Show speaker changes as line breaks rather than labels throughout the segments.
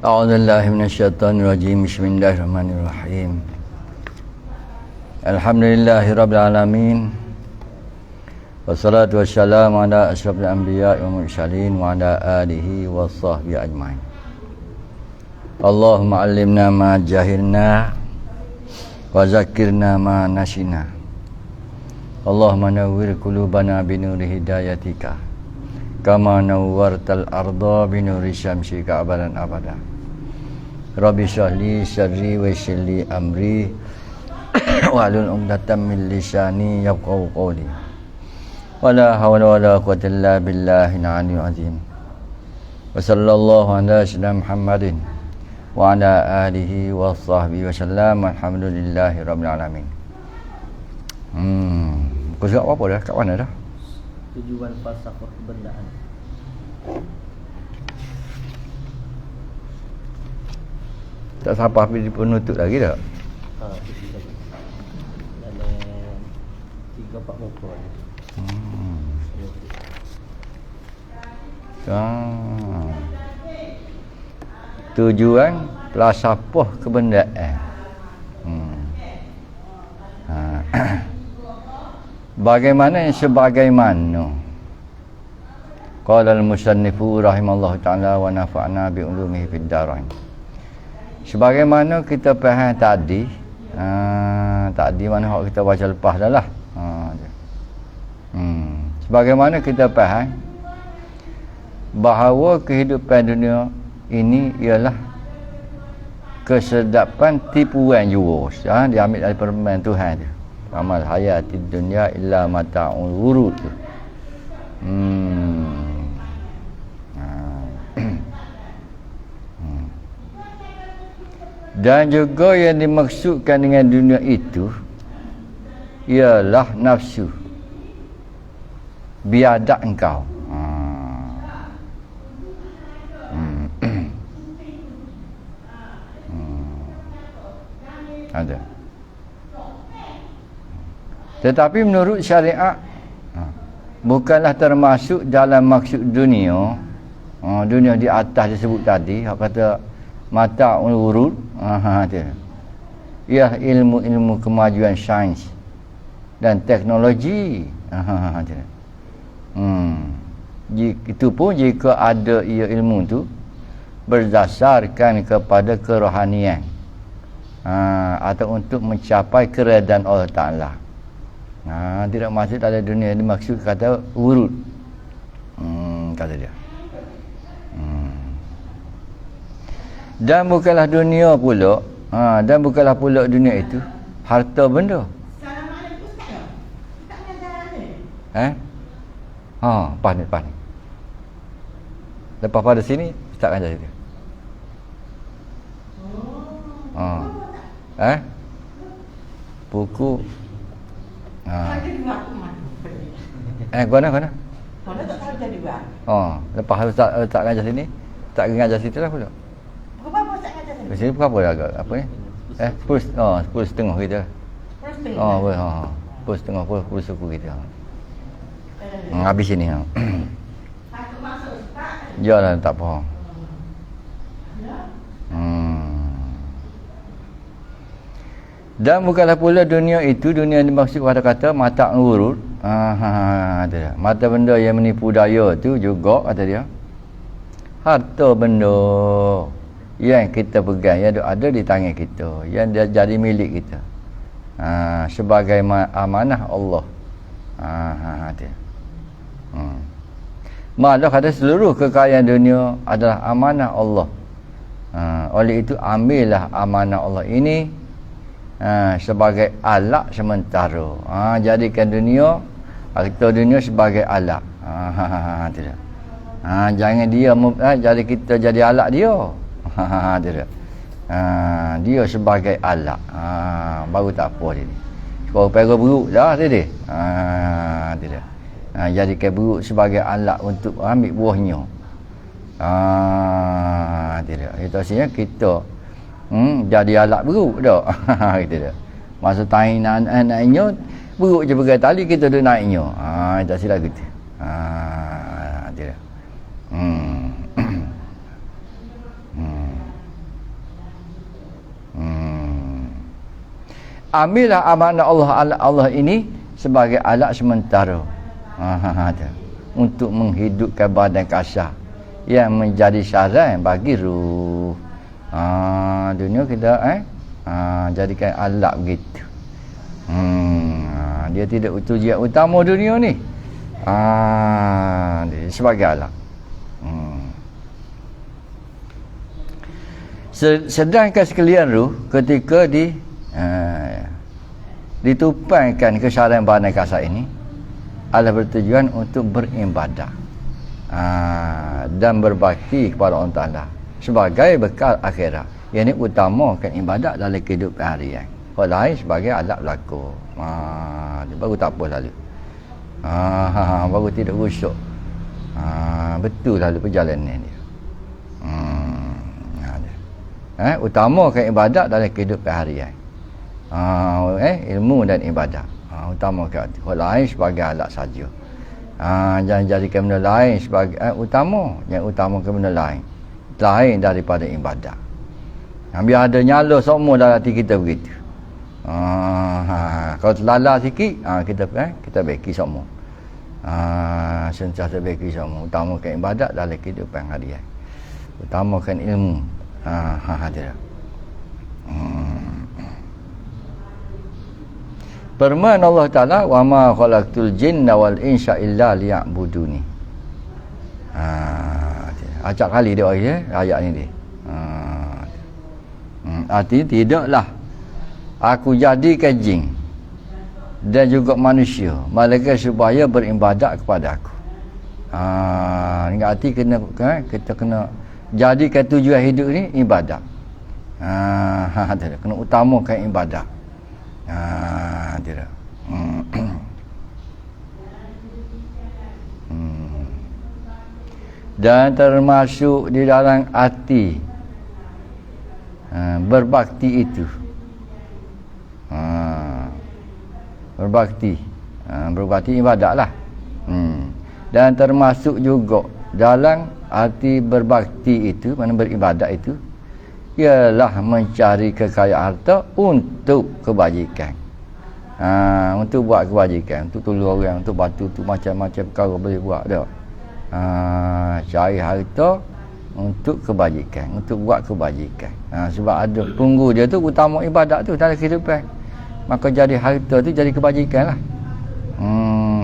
A'udzubillahi minasyaitonirrajim. Bismillahirrahmanirrahim. Alhamdulillahirabbil alamin. Wassalatu wassalamu ala asyrafil anbiya'i wal mursalin wa ala alihi washabbihi ajmain. Allahumma 'allimna ma jahilna wa zakkirna ma nasina. Allahumma nawwir qulubana binuri hidayatika kama nawwartal arda binuri syamsika abadan abada. Rabbi shrah li sadri wa yassir li amri wahlul 'uqdatam min lisani yafqahu qawli. Wala hawla wala quwwata illa billahil aliyyil azim. Wa sallallahu ala sayyidina Muhammadin wa ala alihi wa sahbihi wa sallam. Alhamdulillahi rabbil alamin. Kau cakap apa dah? Kat mana dah?
Tujuan falsafah kebendaan.
Tak sampai habis penutup lagi tak?
Itu saja. Dalam 3-4 muka ni.
Tujuan falsafah kebendaan. Bagaimana sebagaimana qala al-musannifu rahimallahu ta'ala wa nafa'na bi ulumihi fid dharain. Sebagaimana kita faham tadi, tadi mana hak kita baca lepas dah lah. Sebagaimana kita faham bahawa kehidupan dunia ini ialah kesedapan tipuan jurus. Diambil dari permen Tuhan tu. Amal hayati dunia illa mata'ul ghurur. Dan juga yang dimaksudkan dengan dunia itu ialah nafsu biadab engkau. Ada. Tetapi menurut syariat bukanlah termasuk dalam maksud dunia. Dunia di atas disebut tadi, hak kata mata'ul ghurur. Ia ilmu-ilmu kemajuan sains dan teknologi. Itu pun jika ada ia ilmu tu berdasarkan kepada kerohanian, atau untuk mencapai keredaan Allah Ta'ala. Tidak masuk dalam dunia ini, maksud kata urut. Kata dia. Dan bukanlah dunia pula, dan bukanlah pula dunia itu harta benda.
Assalamualaikum Ustaz. Tak
Pas ni. Lepas pada sini Ustaz ajar dia. Buku. Guna.
Mana tak tahu jadi buat.
Lepas Ustaz ajar sini, tak ajar situ lah pula.
Berapa Ustaz ngajar sini?
Di sini berapa agak apa ni? 10.30 kita.
10.30.
10.30 suku kita. Habis sini.
Takut masuk Ustaz.
Jangan tak faham. Dan bukanlah pula dunia itu, dunia yang dimaksud kata-kata mata ghurur. Mata benda yang menipu daya tu juga kata dia. Harta benda yang kita pegang, yang ada di tangan kita, yang dia jadi milik kita, sebagai amanah Allah. Malah kata seluruh kekayaan dunia adalah amanah Allah. Oleh itu ambillah amanah Allah ini sebagai alat sementara. Jadikan dunia, atau dunia sebagai alat. Tidak. Jangan dia jadi kita jadi alat dia. Tidak. Dia sebagai alat. Baru tak apa dia ni. Kau pergi buruk dah tadi. Tidak. Jadikan buruk sebagai alat untuk ambil buahnya. Tidak. Itu artinya kita jadi alat buruk dah. Gitu dah. Masa tahi naiknya buruk je pegang tali, kita duduk naiknya. Tak silap gitu. Tidak. ambillah amanah Allah ini sebagai alat sementara untuk menghidupkan badan kasar yang menjadi saran bagi ruh. Dunia kita jadikan alat begitu. Dia tidak tujuan utama dunia ni. Dia sebagai alat. Sedangkan sekalian ruh ketika ditupangkan kesaran badan kasar ini adalah bertujuan untuk beribadah dan berbakti kepada Allah Ta'ala sebagai bekal akhirat. Yang ini utamakan ibadat dalam kehidupan harian. Hal lain sebagai alat berlaku. Baru tak apa lalu. Baru tidak rusuk. Betul lalu perjalanan dia. Utamakan ibadat dalam kehidupan harian. Ilmu dan ibadat. Utamakan itu. Hal lain sebagai alat saja. Jangan jadikan benda lain sebagai utama. Yang utamakan benda lain daripada ibadat. Biar ada nyala semua dalam hati kita begitu. Kalau terlala sikit, kita beki semua. Sentiasa beki semua. Utamakan ibadat dalam kehidupan harian. Utamakan ilmu. Firman Allah Ta'ala, wa ma khalaqtul jinna wal insa illa liya'buduni. Acak kali dia ayat ni dia. Artinya tidaklah aku jadikan jin dan juga manusia malaikat supaya beribadat kepada aku. Ini arti kita kena jadikan tujuan hidup ni ibadat. Kena utamakan ibadat. Tidak. Dan termasuk di dalam hati berbakti itu. Berbakti ibadat lah. Dan termasuk juga dalam arti berbakti itu, mana beribadat itu, ialah mencari kekayaan harta untuk kebajikan. Untuk buat kebajikan, untuk tolong orang, untuk bantu, untuk macam-macam perkara boleh buat dah. Cari harta untuk kebajikan, untuk buat kebajikan. Sebab ada punggu dia tu utama ibadat tu dalam kehidupan. Maka jadi harta tu jadi kebajikan lah.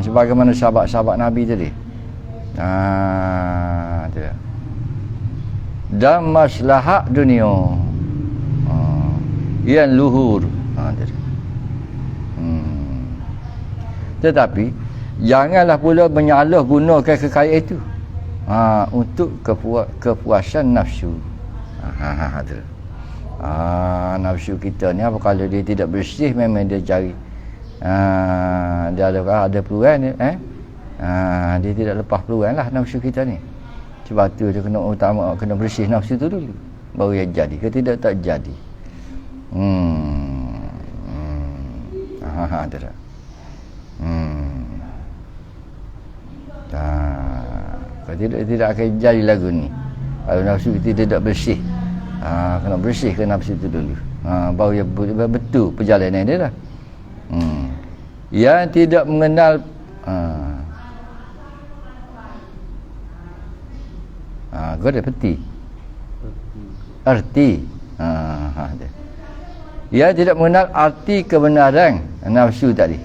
Sebagaimana sahabat-sahabat Nabi tadi. Dan maslahat dunia yang luhur. Tetapi janganlah pula menyalahgunakan kekayaan itu untuk kepuasan nafsu. Nafsu kita ni apa kalau dia tidak bersih, memang dia cari dia ada peluang dia tidak lepas peluang lah nafsu kita ni. Sebab tu dia kena bersih nafsu tu dulu baru dia jadi. Kalau tidak tak jadi. Kalau tidak akan jadi lagu ni. Kalau nafsu kita tidak bersih, kena bersihkan nafsu itu dulu. Baru dia betul perjalanan dia dah. Yang tidak mengenal kau ada peti arti yang tidak mengenal arti kebenaran nafsu tadi,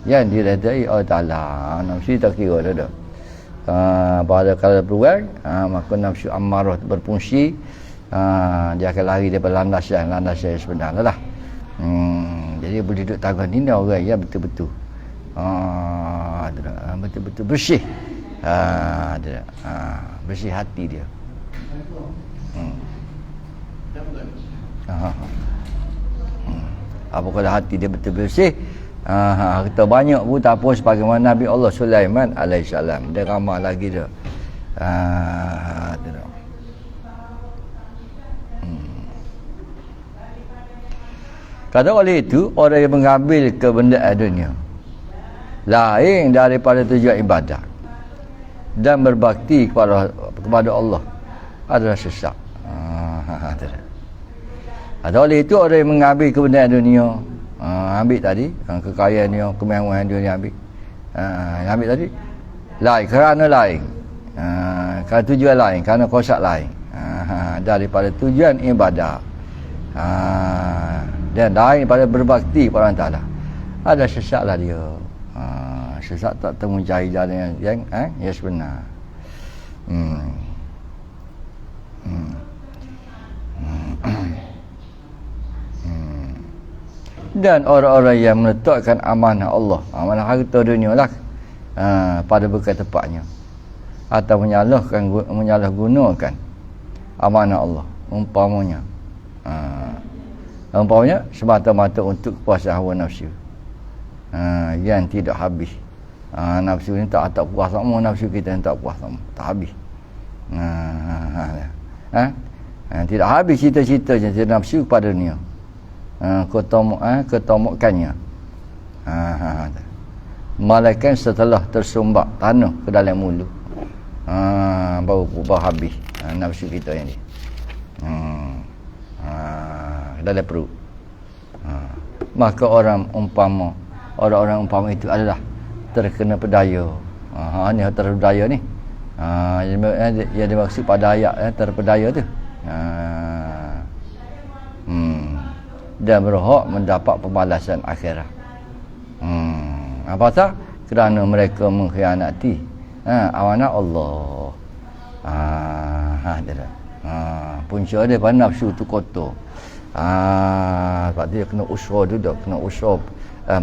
yang diredai Allah Ta'ala. Nafsu tak kira dah. Pada kalau peluang, maka nafsu ammarah berfungsi, dia akan lari daripada landasan sebenarnya lah. Jadi boleh duduk tanggung ni orang yang betul-betul betul-betul bersih, bersih hati dia. Apa kalau hati dia betul bersih, kita banyak pun tak apa, sebagaimana Nabi Allah Sulaiman alaihissalam, dia ramah lagi dia. Kata oleh itu, orang yang mengambil kebendaan dunia lain daripada tujuan ibadah dan berbakti kepada Allah adalah sesat. Kata oleh itu, orang yang mengambil kebendaan dunia Ambil tadi kekayaan dia, kemewahan dia ambil. Ambil tadi lain kerana lain. Kerana tujuan lain, kerana kosak lain. Daripada tujuan ibadah. Dan lain pada berbakti pada Allah Ta'ala. Ada sesatlah dia. Sesat tak temu cari jalan yang sebenar. Dan orang-orang yang meletakkan amanah Allah, amanah harta dunia lah, pada bukan tepatnya, atau menyalahgunakan amanah Allah, umpamanya semata-mata untuk kepuasan hawa nafsu, yang tidak habis. Nafsu ni tak puas sama, nafsu kita ni tak puas sama, tak habis. Tidak habis cita-cita nafsu pada dunia. Ketomokkannya. Malaikat setelah tersumbat tanah ke dalam mulut, baru habis nafsu kita yang ni. Dalam perut. Maka orang umpama itu adalah terkena pedaya. Ni terpedaya ni. Yang dimaksud pada ayat terpedaya tu. Dan berhak mendapat pembalasan akhirat. Apa tak? Kerana mereka mengkhianati amanah Allah. Punca dia pada nafsu tu kotor. Sebab dia kena usaha duduk, kena usaha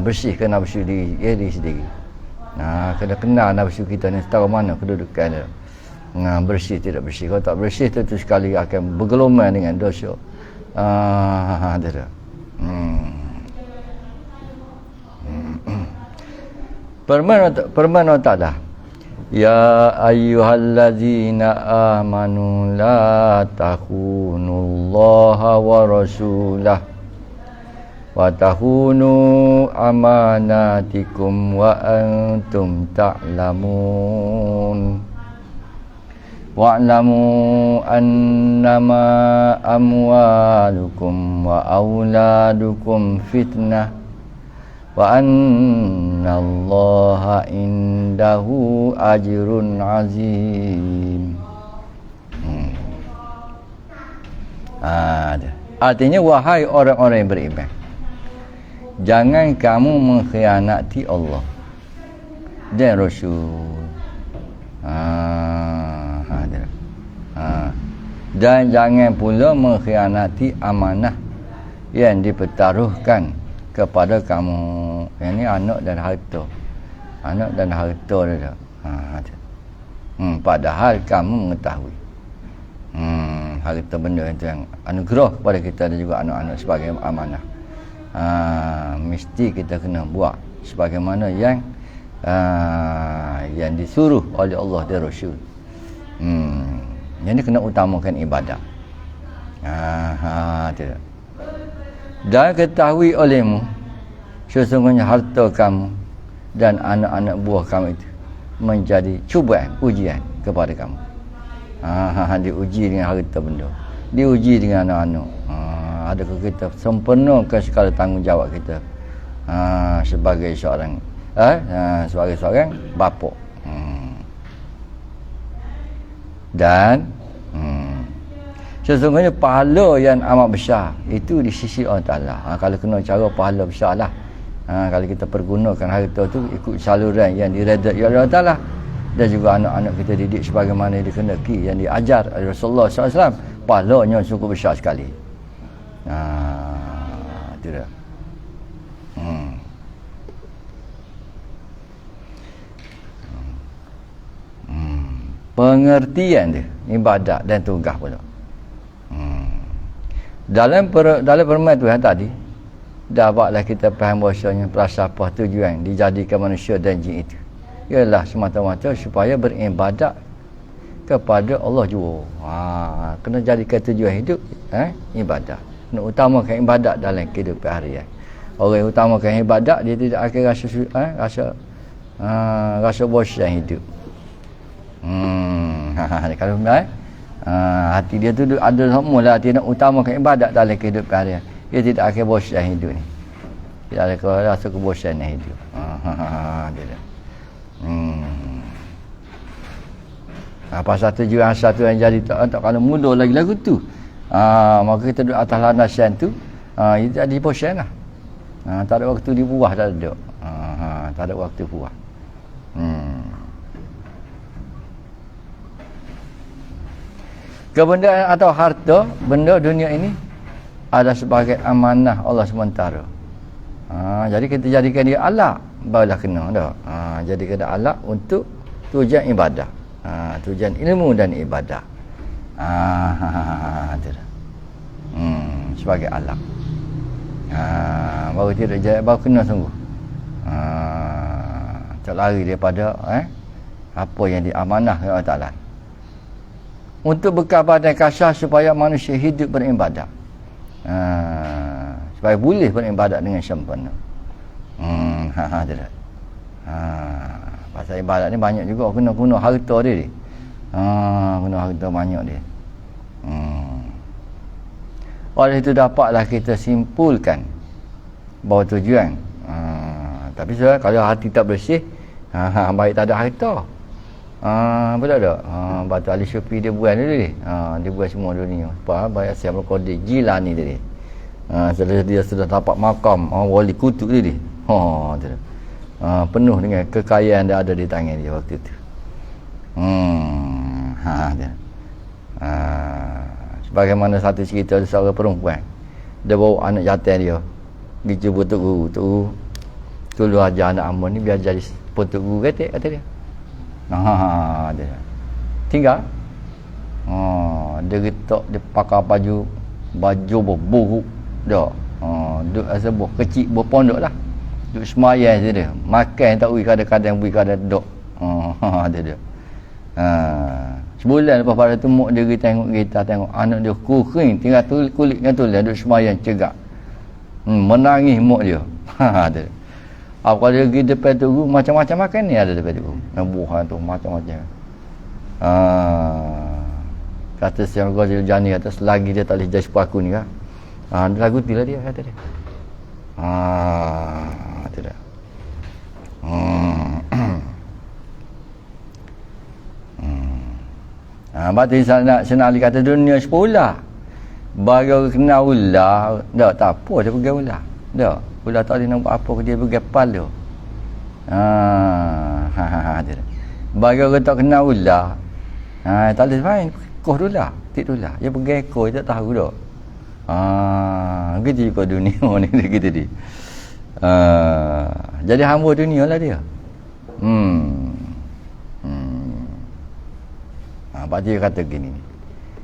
bersihkan nafsu diri sendiri. Kena kenal nafsu kita ni tahu mana kedudukan dia. Bersih tidak bersih. Kalau tak bersih tentu sekali akan bergelumang dengan dosa. Dia. Firman Ta'ala, ya ayyuhallazina amanu la takhunullaha wa rasulah wa takhunu amanatikum wa antum ta'lamun. Wa'lamu annama amwalukum wa auladukum fitnah wa annallaha indahu ajrun azim. Artinya, wahai orang-orang yang beriman, jangan kamu mengkhianati Allah dan Rasul. Dan jangan pula mengkhianati amanah yang dipertaruhkan kepada kamu. Yang ni anak dan harta. Anak dan harta dia. Padahal kamu mengetahui harta benda itu yang anugerah kepada kita dan juga anak-anak sebagai amanah. Mesti kita kena buat sebagaimana yang disuruh oleh Allah dan Rasul. Yang ni kena utamakan ibadah. Tidak. Dan ketahui olehmu sesungguhnya harta kamu dan anak-anak buah kamu itu menjadi cubaan, ujian kepada kamu. Diuji dengan harta benda, diuji dengan anak-anak. Adakah kita sempurnakan segala tanggungjawab kita sebagai seorang bapa. Dan sesungguhnya pahala yang amat besar itu di sisi Allah Ta'ala. Kalau kena cara pahala besar lah. Kalau kita pergunakan harta tu ikut saluran yang diredai oleh Allah Ta'ala, dan juga anak-anak kita didik sebagaimana yang dikehendaki, yang diajar oleh Rasulullah SAW, pahalanya cukup besar sekali. Tidak. Pengertian dia ibadat dan tugas pula. Dalam firman Tuhan tadi, dapatlah kita faham bahasanya falsafah tujuan dijadikan manusia dan jin itu ialah semata-mata supaya beribadat kepada Allah juga. Kena jadikan tujuan hidup ibadat. Kena utamakan ibadat dalam kehidupan harian. Orang yang utamakan ibadat, dia tidak akan rasa bosan hidup. Kalau hati dia tu ada semula hati nak utamakan ibadat dalam kehidupan harian, dia tidak akan bosan hidup ni. Tidak ada rasa kebosanan hidup. Dia dah. Pasal tujuan satu yang jadi tak kalau mudah lagi lagu tu. Maka kita duduk atas landasan tu, itu jadi bosan lah. Tak ada waktu dibuah, tak ada. Tak ada waktu buah. Kebendaan atau harta, benda dunia ini ada sebagai amanah Allah sementara. Jadi kita jadikan dia alat, barulah kena dah. Jadikan dia alat untuk tujuan ibadah. Tujuan ilmu dan ibadah. Sebagai alat. Baru tidak jadi, baru kena sungguh. Tak lari daripada apa yang diamanah oleh Allah Ta'ala. Untuk bekal badan kasar supaya manusia hidup beribadah. Supaya boleh beribadat dengan sempurna. Pasal ibadat ni banyak juga kena guna harta dia. Guna harta banyak dia. Oleh itu dapatlah kita simpulkan bahawa tujuan. Tapi kalau hati tak bersih, baik tak ada harta. Betul tak? Batu Ali Syufi dia buat dulu ni. Dia buat semua dunia. Bayar Syekh Al-Qadir Jilani tadi. Setelah dia sudah dapat makam wali kutub tadi. Penuh dengan kekayaan dia ada di tangan dia waktu itu. Sebagaimana satu cerita seorang perempuan, dia bawa anak jantan dia pergi jumpa Tok Guru. Tok Guru tolong ajar anak hamba ni biar jadi Tok Guru kata dia. Dia tinggal. Dia getak, dia pakai baju buruk dah. Duduk sebuah kecil berpondok lah. Duduk semayang je dia. Makan tak ui, kadang-kadang bui, kadang duduk. Dia. Sebulan lepas pada tu mak dia tengok anak dia kuring, tinggal kulit dengan tulang, duduk semayang cegak. Menangis mak dia. Dia. Kalau dia pergi depan tu macam-macam makan ni ada depan tu. Buah tu macam-macam. Kata Syekh Al-Qadir Jani kata selagi dia tak boleh jadi sepupu aku ni kan. Lagu tilah dia kata dia. Itu dah. Batu senang kata dunia sepula. Bagi kena ular, dah tak apa dia pergi ular. Dah, ular tak boleh nampak apa dia pergi kepala. Bagi orang tak kena ular, tak boleh main koh ular, tik ular. Dia pergi ekor dia tak tahu dah. Gitu juga dunia ni gitu dia. Jadi hamba dunia lah dia. Pak dia kata gini.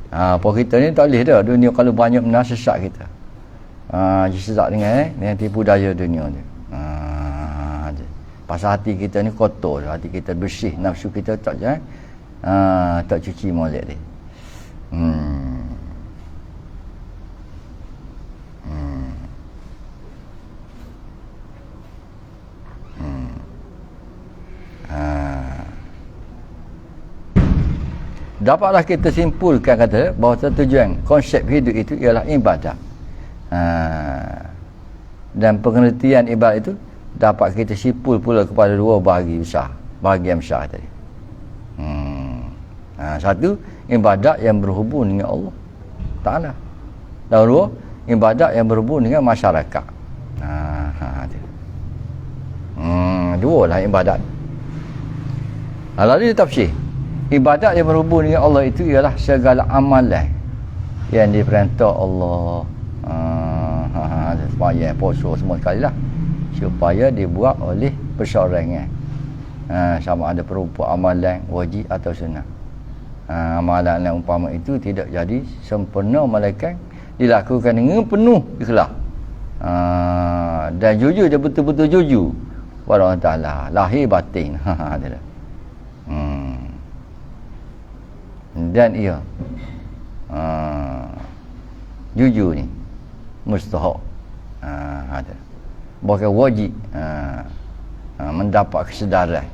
Apa kita ni tak boleh dah dunia kalau banyak benar sesat kita. Sesat dengan tipu daya dunia ni. Pasal hati kita ni kotor, hati kita bersih, nafsu kita tak tak cuci molek dia. Dapatlah kita simpulkan kata bahawa tujuan konsep hidup itu ialah ibadah. Dan pengertian ibadah itu dapat kita simpul pula kepada dua bahagian besar tadi. Satu, ibadat yang berhubung dengan Allah Ta'ala. Dan dua, ibadat yang berhubung dengan masyarakat. Dua lah ibadat. Lalu dia tafsir. Ibadat yang berhubung dengan Allah itu ialah segala amalan yang diperintah Allah. Supaya puasa semua sekali lah. Supaya dibuat oleh perseorangan. Sama ada berupa amalan wajib atau sunnah. Amalan yang umpama itu tidak jadi sempurna melainkan dilakukan dengan penuh ikhlas. Dan jujur, dia betul-betul jujur kepada Allah Ta'ala, lahir batin. Dan ia jujur ni mustahak, bukan wajib, mendapat kesedaran.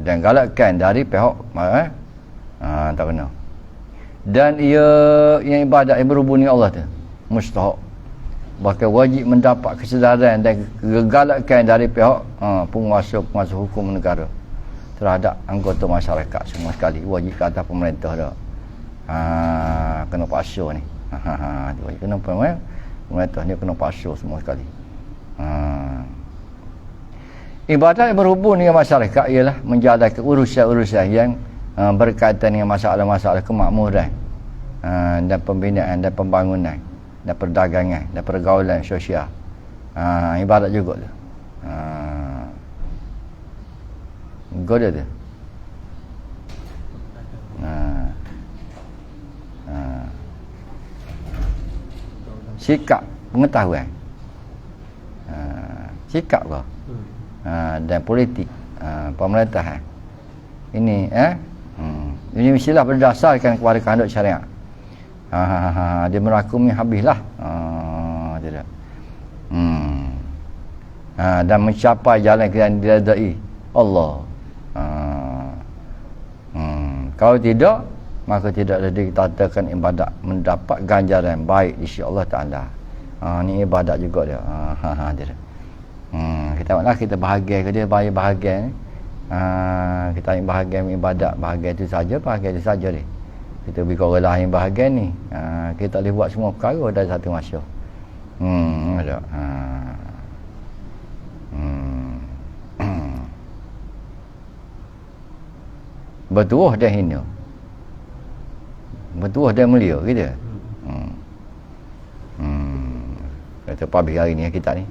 Dan galakkan dari pihak tak kena. Dan ia yang ibadat yang berhubung dengan Allah tu mustahak, bahkan wajib mendapat kesedaran dan kegalakan dari pihak penguasa hukum negara terhadap anggota masyarakat semua sekali. Wajib ke atas pemerintah dah. Kena paksa ni. Wajib kena pemerintah ni kena paksa semua sekali. Ibadat yang berhubung dengan masyarakat ialah menjalankan urusan-urusan yang berkaitan dengan masalah-masalah kemakmuran dan pembinaan dan pembangunan dan perdagangan dan pergaulan sosial. Ibadat juga tu. Goda tu. Sikap pengetahuan. Sikap kau. Dan politik pemerintahan. Ini ini mestilah berdasarkan kepada kehendak syariat. Dia merakumi habislah. Tidak. Dan mencapai jalan yang diridai Allah. Kalau tidak, maka tidak ada dikatakan ibadat mendapat ganjaran baik di sisi Allah Ta'ala. Ni ibadat juga dia. Tidak. Kita maklah kita bahagia ke dia bahagia ni. Kita ambil bahagian ibadat, bahagian itu saja ni. Kita beri orang lain bahagian ni. Kita boleh buat semua perkara dari satu masa. Ada. Bertuah dan hina. Bertuah dan mulia kita. Kata pabrik hari ni kita ni.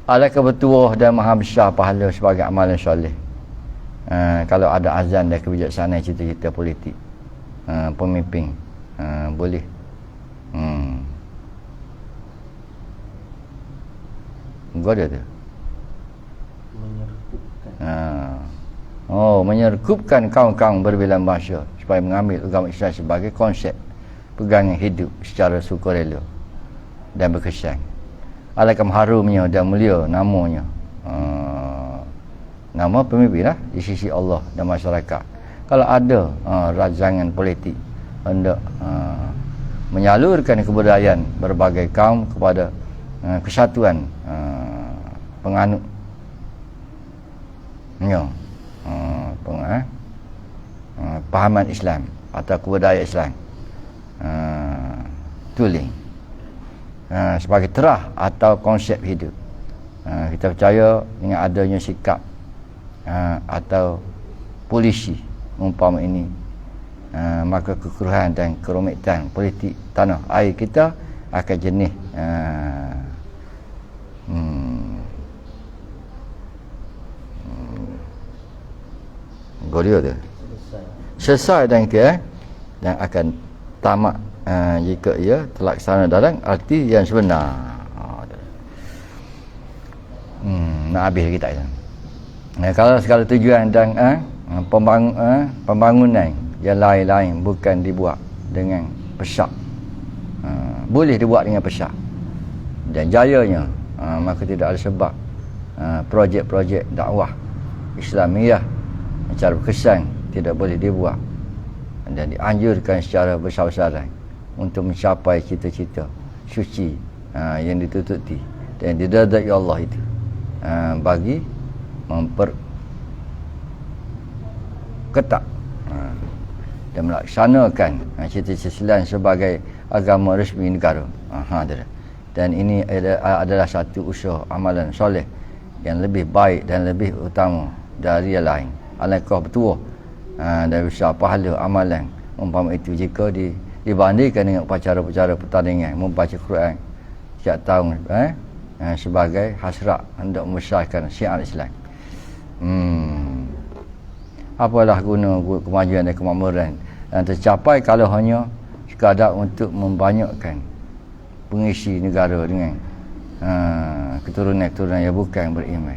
Adakah bertuah dan maha besar pahala sebagai amalan soleh? Kalau ada azan dan kebijaksanaan cita-cita politik pemimpin boleh goda tu menyerkupkan kaum-kaum berbilang bahasa supaya mengambil agama Islam sebagai konsep pegangan hidup secara sukarela dan berkesan. Alangkah harumnya dan mulia namanya nama pemimpin lah di sisi Allah dan masyarakat. Kalau ada rancangan politik hendak menyalurkan kebudayaan berbagai kaum kepada kesatuan penganut pahaman Islam atau kebudayaan Islam, tuling sebagai terah atau konsep hidup. Kita percaya dengan adanya sikap atau polisi umpama ini, maka kekeruhan dan kerumitan politik tanah air kita akan jenis golia tu selesai dan akan tamat jika ia terlaksana dalam arti yang sebenar. Nak habis kita itu. Kalau segala tujuan dan pembangunan yang lain-lain bukan dibuat dengan pesat, boleh dibuat dengan pesat dan jayanya, maka tidak ada sebab projek-projek dakwah Islamiah secara berkesan tidak boleh dibuat dan dianjurkan secara besar-besaran untuk mencapai cita-cita suci yang ditututi dan diridai Allah itu, bagi memperketat dan melaksanakan cita-cita Islam sebagai agama resmi negara. Dan ini adalah satu usaha amalan soleh yang lebih baik dan lebih utama dari yang lain. Alangkah bertuah dan besar pahala amalan umpama itu jika dibandingkan dengan upacara-upacara pertandingan membaca Quran setiap tahun sebagai hasrat hendak membesarkan syiar Islam. Apalah guna kemajuan dan kemakmuran yang tercapai kalau hanya sekadar untuk membanyakkan pengisi negara dengan keturunan-keturunan yang bukan beriman,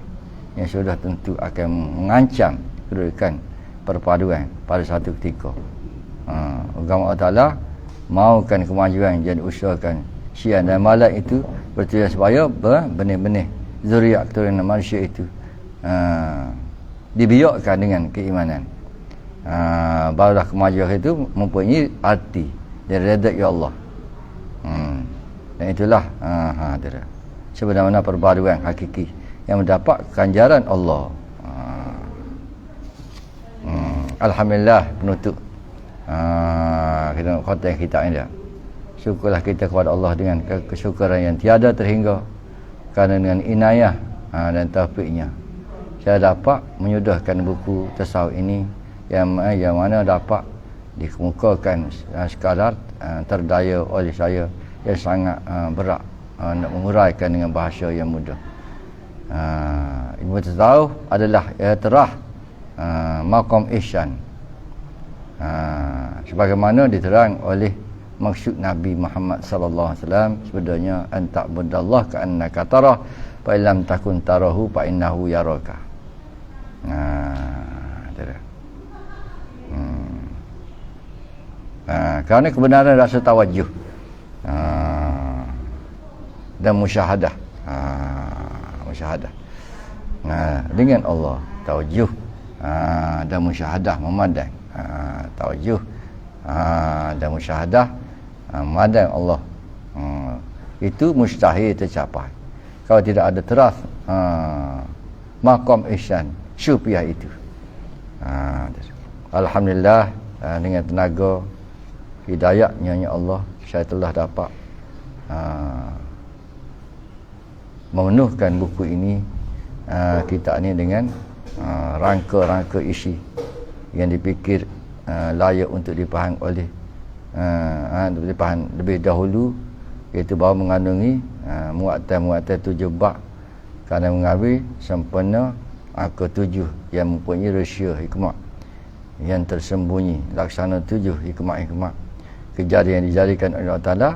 yang sudah tentu akan mengancam kedudukan perpaduan pada satu ketika. Agama Allah Ta'ala mahukan kemajuan jadi usahakan syiar dan malak itu bertujuan supaya benih-benih zuriat keturunan manusia itu dibiakkan dengan keimanan Barulah kemajuan itu mempunyai arti dan redha ya Allah. Dan itulah sebenarnya perbaruan hakiki yang mendapat ganjaran Allah. Alhamdulillah penutup kita konten kita ini. Syukurlah kita kepada Allah dengan kesyukuran yang tiada terhingga, kerana dengan inayah dan taufiknya saya dapat menyudahkan buku tasawuf ini yang mana dapat dikemukakan sekadar terdaya oleh saya yang sangat berat nak menguraikan dengan bahasa yang mudah. Ilmu tasawuf adalah terah maqam ihsan, sebagaimana diterang oleh maksud Nabi Muhammad sallallahu alaihi wasallam, sebenarnya anta budallah ka annaka tarah fa illam takun tarahu fa innahu yaraka. Kerana kebenaran rasa tawajuh dan musyahadah, dengan Allah, tawajuh dan musyahadah memandang, tawajuh dan musyahadah memandang Allah, itu mustahil tercapai kalau tidak ada teras maqam ihsan syupiah itu. Alhamdulillah, dengan tenaga hidayahnya Allah, saya telah dapat memenuhkan buku ini, kita ini dengan rangka-rangka isi yang dipikir layak untuk dipahami oleh dipahami lebih dahulu, iaitu bahawa mengandungi muatal 7 bab kerana mengambil sempurna angka 7 yang mempunyai rahsia hikmah yang tersembunyi, laksana 7 hikmah-hikmah kejadian yang dijadikan oleh Allah Ta'ala,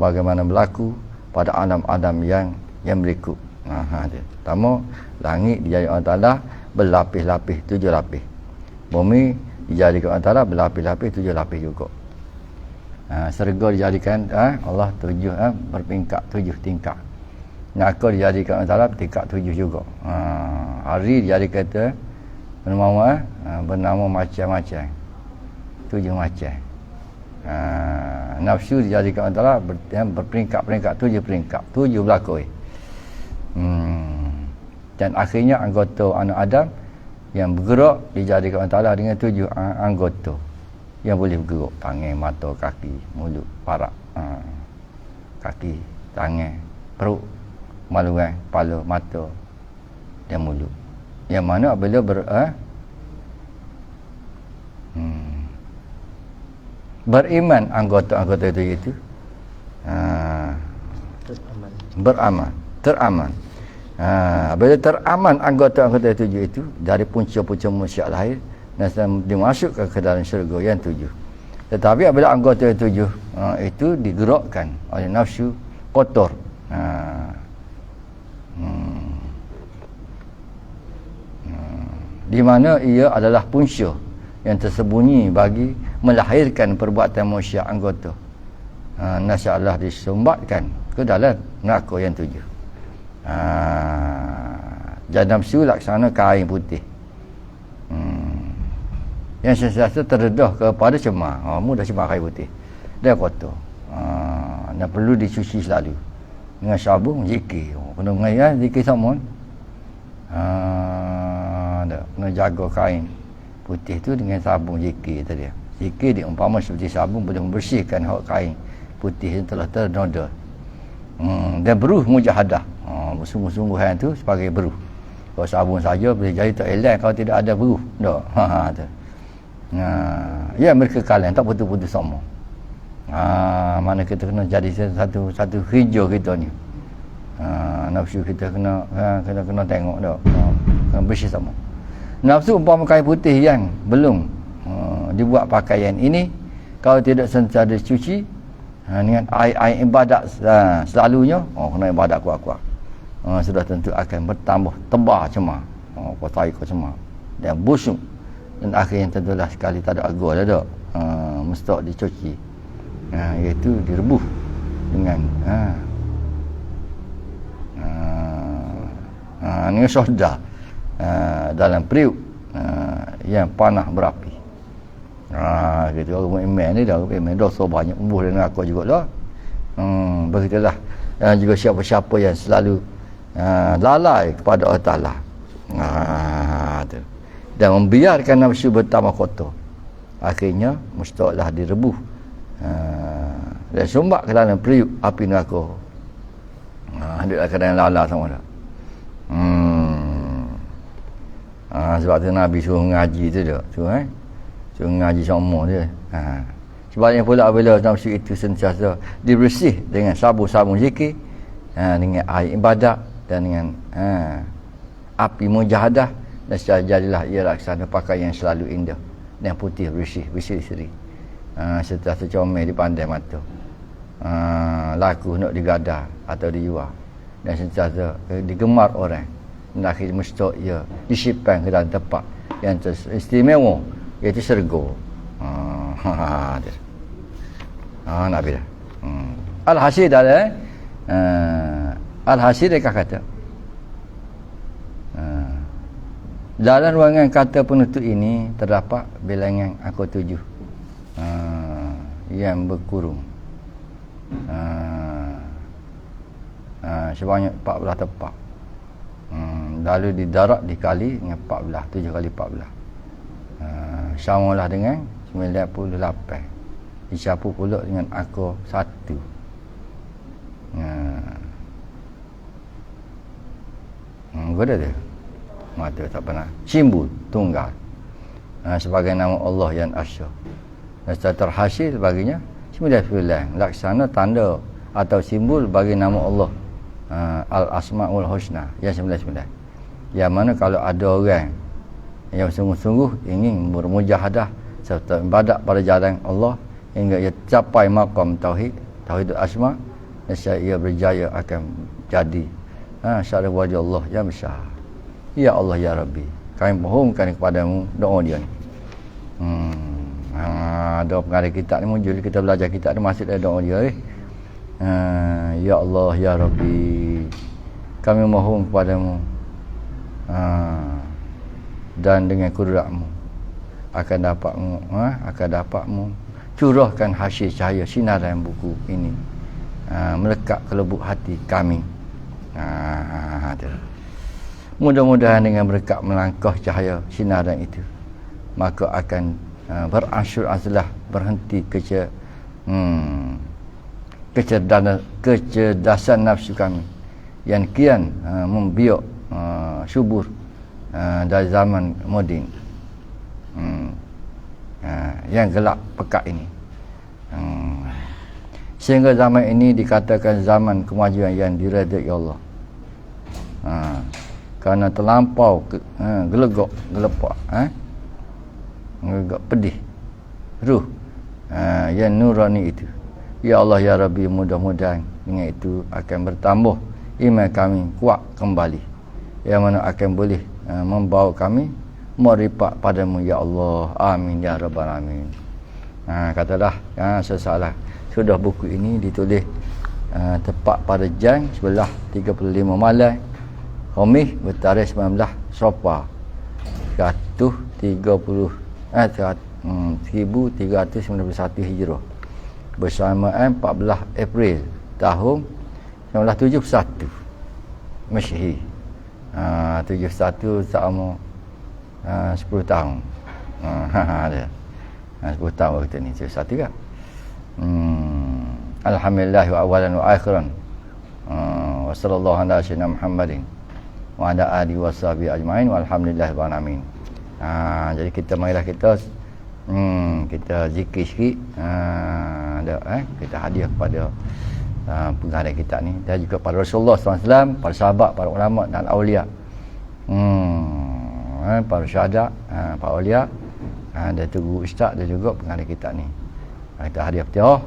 bagaimana berlaku pada alam-alam yang berikut. Pertama, langit dijadikan Allah Ta'ala berlapis-lapis, 7 lapis. Bumi dijadikan Allah Ta'ala berlapis-lapis, 7 lapis juga. Serga dijadikan Allah 7 berpingkat, 7 tingkat. Neraka dijadikan Allah Ta'ala tingkat 7 juga. Hari dijadikan bernama macam-macam, 7 macam. Nafsu dijadikan Allah Ta'ala berperingkat-peringkat, 7 peringkat, 7 belakang. Dan akhirnya anggota anak Adam yang bergerak dijadikan Allah Ta'ala dengan 7 anggota yang boleh bergerak: tangan, mata, kaki, mulut, parak, kaki, tangan, perut, maluan, kepala, mata dan mulut. Yang mana apabila beriman anggota-anggota itu teraman. Apabila teraman anggota-anggota itu dari punca-punca manusia lahir dan dimasukkan ke dalam syurga yang 7. Tetapi apabila anggota yang 7 itu digerakkan oleh nafsu kotor, di mana ia adalah punca yang tersembunyi bagi melahirkan perbuatan manusia anggota, nasya-Allah disumbatkan ke dalam neraka yang 7. Dan nafsu laksana kain putih yang sentiasa terdedah kepada cemar. Mudah cemar kain putih, dia kotor, dan perlu dicuci selalu dengan sabun, zikir. Kena mengayak zikir sama. Kena jaga kain putih tu dengan sabun, zikir tadi. Zikir diumpama seperti sabun, boleh membersihkan kain putih yang telah ternoda. Dan beruh mujahadah, sungguh-sungguhan tu sebagai beruh. Kalau sabun saja boleh jadi tak elak kalau tidak ada beruh. Tak. Ya, mereka kalian tak putus-putus sama. Mana kita kena jadi satu hijau kita ni. Nafsu kita kena tengok dah. Kena bersih sama. Nafsu umpama kain putih yang belum dibuat pakaian ini, kalau tidak sentiasa dicuci dengan air ibadat selalunya, kena ibadat kuat-kuat, sudah tentu akan bertambah tebal cemar, kotai cemar dan busuk, dan akhirnya tentulah sekali tak ada agar dah dak, mesti dicuci, iaitu direbuh dengan dengan soda dalam periuk, yang panah berapi. Gitu orang iman ni dah iman dosa banyak umbuh dengan aku jugalah. Begitulah. Dan juga siapa-siapa yang selalu lalai kepada Allah Taala. Tu. Dan membiarkan nafsu bertambah kotor. Akhirnya mustahaklah direbuh. Dan sumbat ke dalam periuk api neraka. Hendaklah kadang lala sama dah. Sebab tu Nabi suruh ngaji tu dia. Suruh ngaji sama dia. Sebabnya pula bila nafsu itu sentiasa dibersih dengan sabun-sabun zikir, dengan air ibadat dan dengan api mujahadah, dan secara jadilah ia laksana pakaian yang selalu indah dan putih bersih berseri-seri. Sentiasa comel dipandai mata. Laku nak digadar atau dijual, dan sentiasa digemar orang. Dan akhirnya mustahak ia disimpan ke dalam tempat yang istimewa, iaitu syurga. Nabi dah. Al-Hasid dah. Al-Hasid dia kata, dalam ruangan kata penutup ini terdapat bilangan aku 7 yang berkurung. Sebanyak 14 tempat. Lalu didarat dikali dengan 14, 7 kali 14. Samalah dengan 98. Dicampur pula dengan akar 1. Goda dia. Mata tak pernah. Simbol tunggal. Sebagai nama Allah yang asyah. Dan setelah terhasil baginya 99 laksana tanda atau simbol bagi nama Allah Al-Asma'ul Husna yang 99. Yang mana kalau ada orang yang sungguh-sungguh ingin bermujahadah serta ibadat pada jalan Allah hingga ia capai maqam tauhidul asma, nescaya ia berjaya akan jadi syarif wajah Allah yang besar. Ya Allah ya Rabbi, kami mohonkan kepadamu doa dia ni. Doa pengarang kitab ni muncul, kita belajar kitab ni masih ada doa dia ya Allah ya Rabbi, kami mohon kepadamu dan dengan kudratmu akan dapatmu curahkan hasil cahaya sinaran buku ini melekat ke lubuk hati kami. Mudah-mudahan dengan berkat melangkah cahaya sinaran itu, maka akan beransur-ansurlah berhenti kecerdasan nafsu kami yang kian membiak subur dari zaman moden yang gelap pekat ini, sehingga zaman ini dikatakan zaman kemajuan yang diredai Allah. Kerana terlampau gelegok, gelepak, gelegok pedih ruh yang nurani itu. Ya Allah ya Rabbi, mudah-mudahan dengan itu akan bertambah iman kami kuat kembali, yang mana akan boleh membawa kami meripat padamu ya Allah. Amin ya rabbal alamin. Katalah sesalah sudah buku ini ditulis tepat pada jam 11.35 malam Khamis bertarikh 19 Safar 1391 Hijrah bersamaan 14 April tahun 1971 Masyihi. 71 sama 10 tahun. Ada 10 tahun kita ni 71 kan. Alhamdulillah wa awalan wa akhiran. Wa sallallahu ala sayyidina Muhammadin wa ala alihi wa sahbihi ajmain walhamdulillah rabbil alamin. Jadi kita marilah kita zikir sikit, kita hadiah kepada pengarang kita ni, dan juga pada Rasulullah SAW, para sahabat, para ulama dan awliya, para syuhada, para awliya, dan guru ustaz dan juga pengarang kita ni. Kita hadiah Fatihah,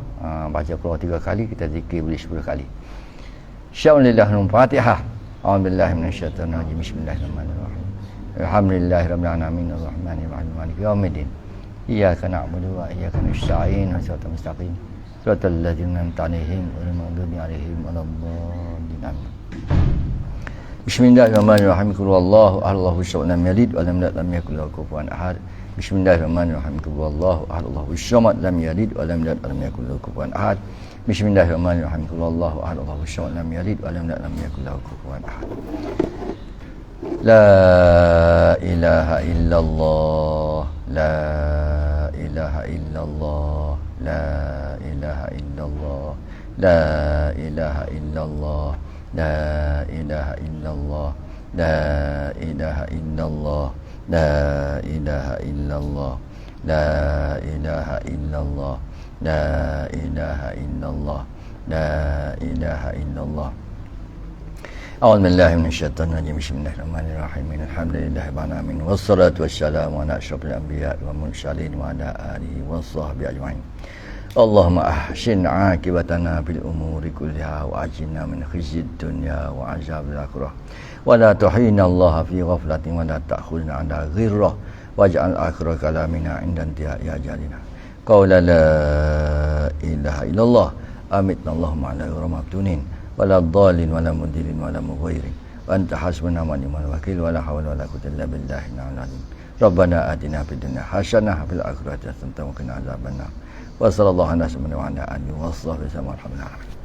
baca keluar 3 kali, kita zikir boleh 10 kali. Sya'unillahul Fatihah. A'udzubillahi minasyaitonir rajim. Bismillahirrahmanirrahim. Alhamdulillahirabbil alamin arrahmanir rahim maliki yaumiddin. Iyyaka na'budu wa iyyaka nasta'in. Shiratal mustaqim. Shiratal ladzina an'amta 'alaihim ghairil maghdubi 'alaihim waladdallin. Bismillahirrahmanirrahim. Qul huwallahu ahad, Allahu samad, lam yalid wa lam yulad, lam yakul lahu kufuwan ahad. Bismillahirrahmanirrahim. Qul huwallahu ahad, Allahu samad, lam yalid wa lam yulad, lam yakul lahu kufuwan ahad. Bismillahirrahmanirrahim. Qul huwallahu ahad, Allahu samad, lam yalid wa lam yulad, lam yakul lahu kufuwan ahad. La ilaha illallah, la ilaha illallah, la ilaha illallah, la ilaha illallah, la ilaha illallah, la ilaha illallah, la ilaha illallah, la ilaha illallah, la ilaha illallah, la ilaha illallah. A'udzu billahi minasyaitonir rajim. Bismillahirrahmanirrahim. Alhamdulillahi rabbil alamin. Wassalatu wassalamu ala asyrofil anbiya'i wal mursalin wa ala alihi washabbihi ajmain. Allahumma ahsin 'aqibatana fil umuri kulliha wa ajirna min khizyid dunya wa 'adzabil akhirah. Wa la tuhina Allah fi ghaflatin wa la ta'khudna 'ala ghirrah waj'al akhira kalamina 'inda intihai ajalina. Qaula la ilaha illallah. Amitna Allahumma 'ala ghuramatunin wala dhalin wala mudilin wala mughairin wa anta hasbuna wa ni'mal wakil wala hawla wala quwwata illa billahi al-'aliyyil. Rabbana atina fid dunya hasanah wa fil akhirati hasanah wa qina adzabannar. Wa sallallahu ala alihi wa sahbihi wa sallam.